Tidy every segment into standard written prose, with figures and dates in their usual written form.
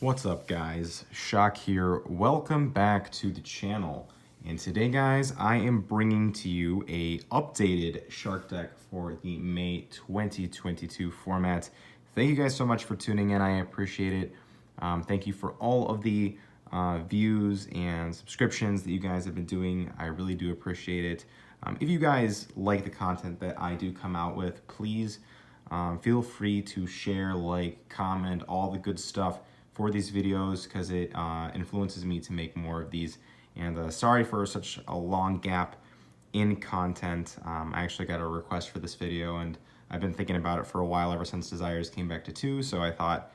What's up, guys? Shock here. Welcome back to the channel. And today, guys, I am bringing to you a updated Shark deck for the May 2022 format. Thank you guys so much for tuning in. I appreciate it. Thank you for all of the views and subscriptions that you guys have been doing. I really do appreciate it. If you guys like the content that I do come out with, please feel free to share, like, comment, all the good stuff for these videos because it influences me to make more of these. And sorry for such a long gap in content. I actually got a request for this video and I've been thinking about it for a while ever since Desires came back to 2, so I thought,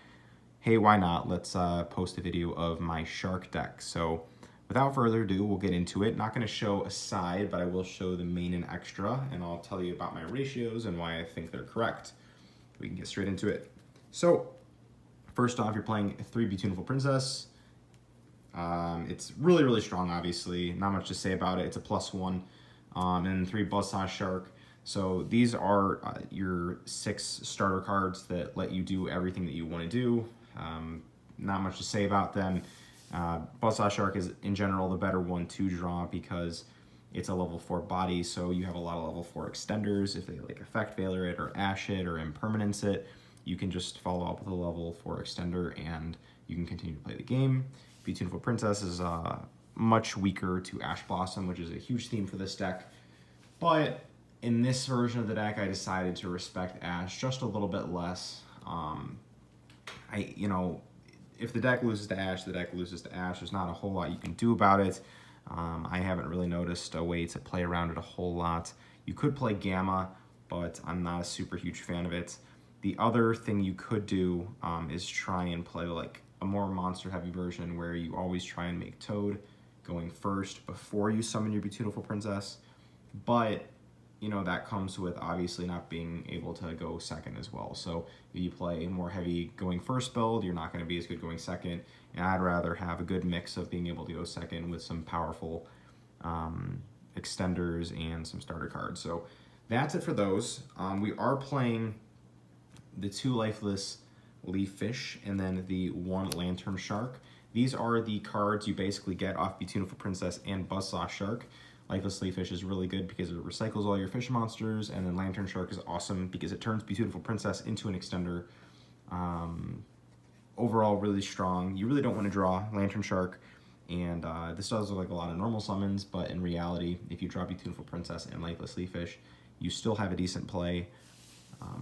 hey, why not? Let's post a video of my Shark deck. So without further ado, we'll get into it. Not going to show a side, but I will show the main and extra, and I'll tell you about my ratios and why I think they're correct. We can get straight into it. So first off, you're playing 3 Beautiful Princess. It's really, really strong, obviously. Not much to say about it. It's a +1. And 3 Buzzsaw Shark. So these are your 6 starter cards that let you do everything that you want to do. Not much to say about them. Buzzsaw Shark is, in general, the better one to draw because it's a level 4 body, so you have a lot of level 4 extenders. If they like effect failure it or ash it or impermanence it, you can just follow up with a level 4 extender and you can continue to play the game. Beautiful Princess is much weaker to Ash Blossom, which is a huge theme for this deck. But in this version of the deck, I decided to respect Ash just a little bit less. If the deck loses to Ash, the deck loses to Ash. There's not a whole lot you can do about it. I haven't really noticed a way to play around it a whole lot. You could play Gamma, but I'm not a super huge fan of it. The other thing you could do is try and play like a more monster-heavy version where you always try and make Toad going first before you summon your Beautiful Princess. But, you know, that comes with obviously not being able to go second as well. So if you play a more heavy going first build, you're not going to be as good going second. And I'd rather have a good mix of being able to go second with some powerful extenders and some starter cards. So that's it for those. We are playing the 2 lifeless leaf fish and then the 1 lantern shark. These are the cards you basically get off Beautiful Princess and Buzzsaw Shark. Lifeless leaf fish is really good because it recycles all your fish monsters, and then lantern shark is awesome because it turns Beautiful Princess into an extender. Overall, really strong. You really don't want to draw lantern shark, and this does look like a lot of normal summons, but in reality, if you draw Beautiful Princess and lifeless leaf fish, you still have a decent play.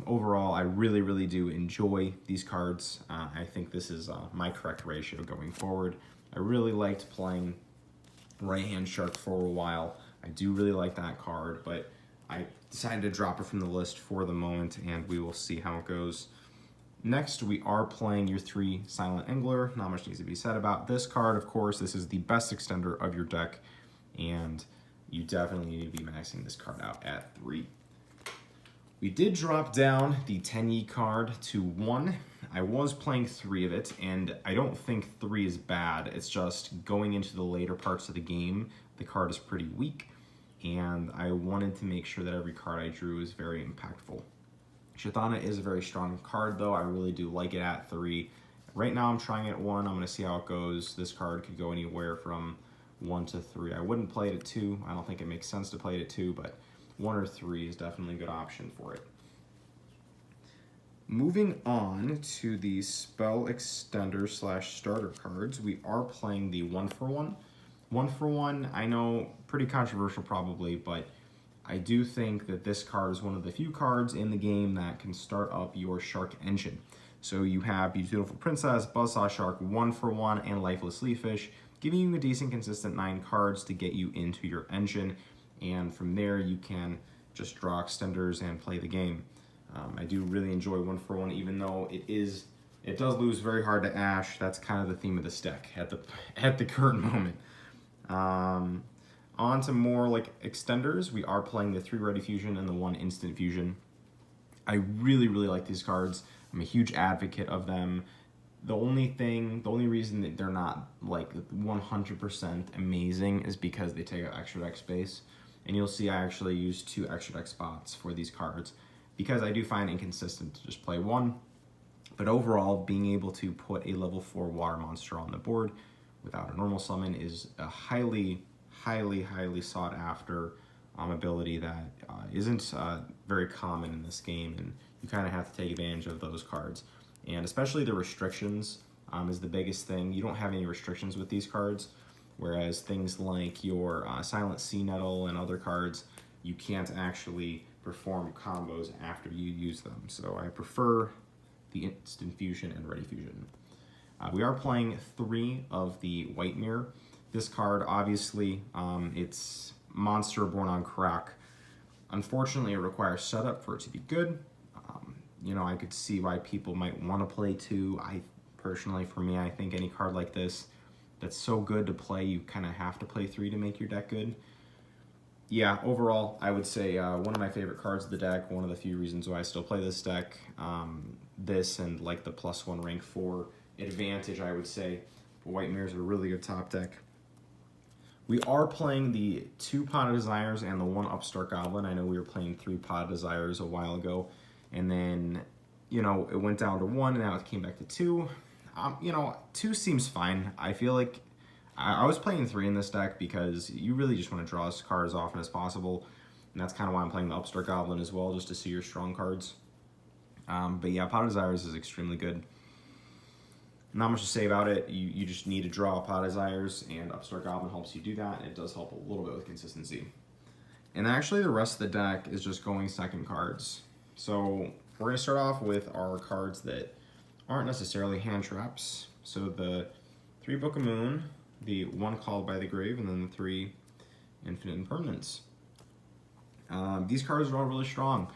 Overall, I really, really do enjoy these cards. I think this is my correct ratio going forward. I really liked playing Right-Hand Shark for a while. I do really like that card, but I decided to drop it from the list for the moment, and we will see how it goes. Next, we are playing your 3 Silent Angler. Not much needs to be said about this card. Of course, this is the best extender of your deck, and you definitely need to be maxing this card out at 3. We did drop down the Tenyi card to 1. I was playing 3 of it, and I don't think 3 is bad. It's just going into the later parts of the game, the card is pretty weak, and I wanted to make sure that every card I drew is very impactful. Shatana is a very strong card, though. I really do like it at 3. Right now I'm trying it at 1. I'm going to see how it goes. This card could go anywhere from 1 to 3. I wouldn't play it at 2. I don't think it makes sense to play it at 2, but 1 or 3 is definitely a good option for it. Moving on to the spell extender / starter cards, we are playing the 1-for-1. 1-for-1, I know, pretty controversial probably, but I do think that this card is one of the few cards in the game that can start up your Shark engine. So you have Beautiful Princess, Buzzsaw Shark, 1-for-1, and Lifeless Leaf Fish, giving you a decent consistent 9 cards to get you into your engine. And from there, you can just draw extenders and play the game. I do really enjoy 1-for-1, even though it does lose very hard to Ash. That's kind of the theme of this deck at the current moment. On to more like extenders. We are playing the 3 Ready Fusion and the 1 Instant Fusion. I really, really like these cards. I'm a huge advocate of them. The only reason that they're not like 100% amazing is because they take up extra deck space. And you'll see I actually use 2 extra deck spots for these cards because I do find it inconsistent to just play 1. But overall, being able to put a level 4 water monster on the board without a normal summon is a highly sought after ability that isn't very common in this game, and you kind of have to take advantage of those cards. And especially the restrictions is the biggest thing. You don't have any restrictions with these cards, whereas things like your Silent Sea Nettle and other cards, you can't actually perform combos after you use them. So I prefer the Instant Fusion and Ready Fusion. We are playing 3 of the White Mirror. This card, obviously, it's Monster Born on Crack. Unfortunately, it requires setup for it to be good. You know, I could see why people might want to play 2. Personally, for me, I think any card like this that's so good to play, you kind of have to play 3 to make your deck good. Yeah, overall, I would say one of my favorite cards of the deck, one of the few reasons why I still play this deck. This and like the +1 rank 4 advantage, I would say. But White Mirror's a really good top deck. We are playing the 2 Pot of Desires and the 1 Upstart Goblin. I know we were playing 3 Pot of Desires a while ago, and then, you know, it went down to 1, and now it came back to 2. You know, 2 seems fine. I feel like I was playing 3 in this deck because you really just want to draw this card as often as possible, and that's kind of why I'm playing the Upstart Goblin as well, just to see your strong cards. But yeah, Pot of Desires is extremely good. Not much to say about it. You just need to draw Pot of Desires, and Upstart Goblin helps you do that, and it does help a little bit with consistency. And actually the rest of the deck is just going second cards. So we're going to start off with our cards that aren't necessarily hand traps. So the 3 Book of Moon, the 1 Called by the Grave, and then the 3 Infinite Impermanence. These cards are all really strong.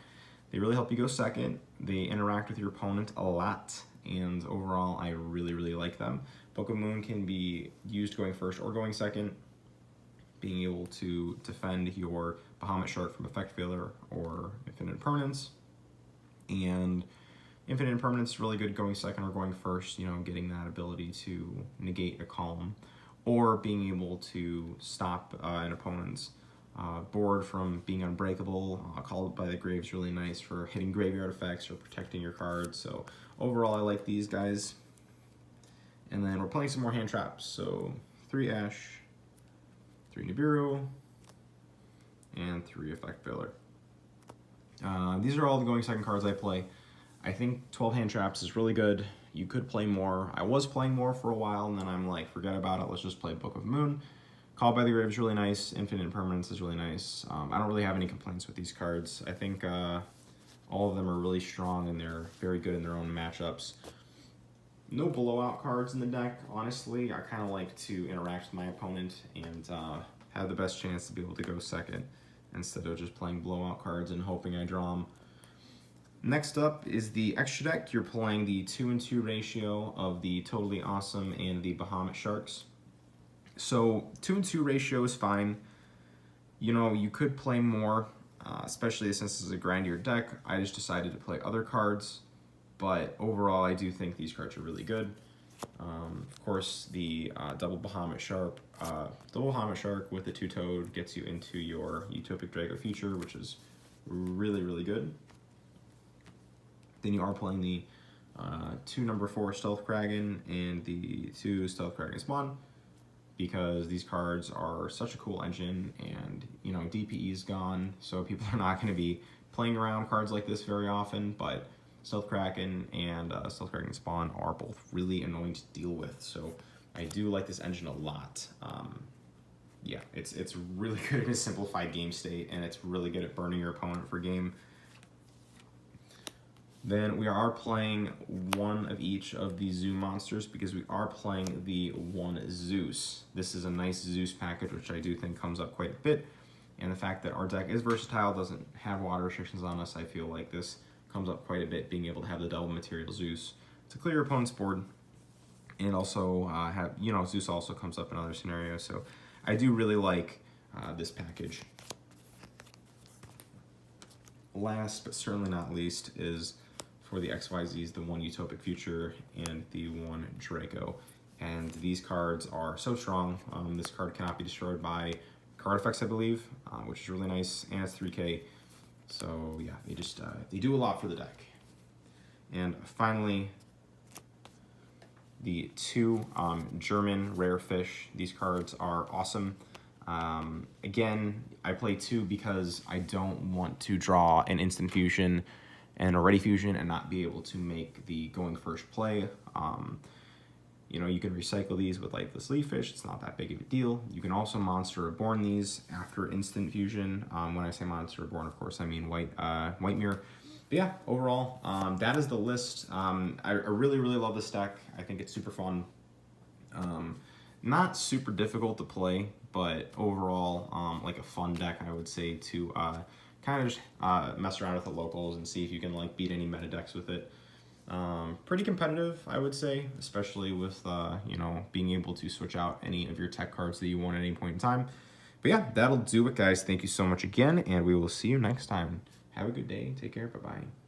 They really help you go second. They interact with your opponent a lot, and overall I really like them. Book of Moon can be used going first or going second, being able to defend your Bahamut Shark from effect failure or Infinite Impermanence. And Infinite Impermanence is really good going second or going first, you know, getting that ability to negate a column, or being able to stop an opponent's board from being unbreakable. Called by the Grave is really nice for hitting graveyard effects or protecting your cards. So overall, I like these guys. And then we're playing some more hand traps. So 3 Ash, 3 Nibiru, and 3 Effect Failure. These are all the going second cards I play. I think 12 hand traps is really good. You could play more. I was playing more for a while, and then I'm like, forget about it. Let's just play Book of Moon. Called by the Grave is really nice. Infinite Impermanence is really nice. I don't really have any complaints with these cards. I think all of them are really strong, and they're very good in their own matchups. No blowout cards in the deck, honestly. I kind of like to interact with my opponent and have the best chance to be able to go second, instead of just playing blowout cards and hoping I draw them. Next up is the extra deck. You're playing the 2-2 ratio of the Totally Awesome and the Bahamut Sharks. So 2-2 ratio is fine. You know, you could play more, especially since this is a grindier deck. I just decided to play other cards, but overall I do think these cards are really good. Of course, the double Bahamut Shark with the 2-toad gets you into your Utopic Draco feature, which is really good. Then you are playing the 2 number 4 Stealth Kraken and the 2 Stealth Kraken Spawn, because these cards are such a cool engine, and you know, DPE is gone, so people are not going to be playing around cards like this very often, but Stealth Kraken and Stealth Kraken Spawn are both really annoying to deal with, so I do like this engine a lot. Yeah, it's really good in a simplified game state, and it's really good at burning your opponent for game. Then we are playing 1 of each of the zoo monsters, because we are playing the 1 Zeus. This is a nice Zeus package, which I do think comes up quite a bit. And the fact that our deck is versatile, doesn't have water restrictions on us, I feel like this comes up quite a bit, being able to have the double material Zeus to clear your opponent's board. And also have, you know, Zeus also comes up in other scenarios. So I do really like this package. Last but certainly not least is for the XYZs, the 1 Utopic Future and the 1 Draco. And these cards are so strong. This card cannot be destroyed by card effects, I believe, which is really nice, and it's 3K. So yeah, they do a lot for the deck. And finally, the two German rare fish. These cards are awesome. Again, I play two because I don't want to draw an instant fusion and a ready fusion and not be able to make the going first play. You know, you can recycle these with like this leaf fish. It's not that big of a deal. You can also monster reborn these after instant fusion. When I say monster reborn, of course, I mean white mirror. But yeah, overall, that is the list. I really, really love this deck. I think it's super fun. Not super difficult to play, but overall, like a fun deck, I would say, to kind of just mess around with the locals and see if you can like beat any meta decks with it. Pretty competitive, I would say, especially with, you know, being able to switch out any of your tech cards that you want at any point in time. But yeah, that'll do it, guys. Thank you so much again, and we will see you next time. Have a good day. Take care. Bye-bye.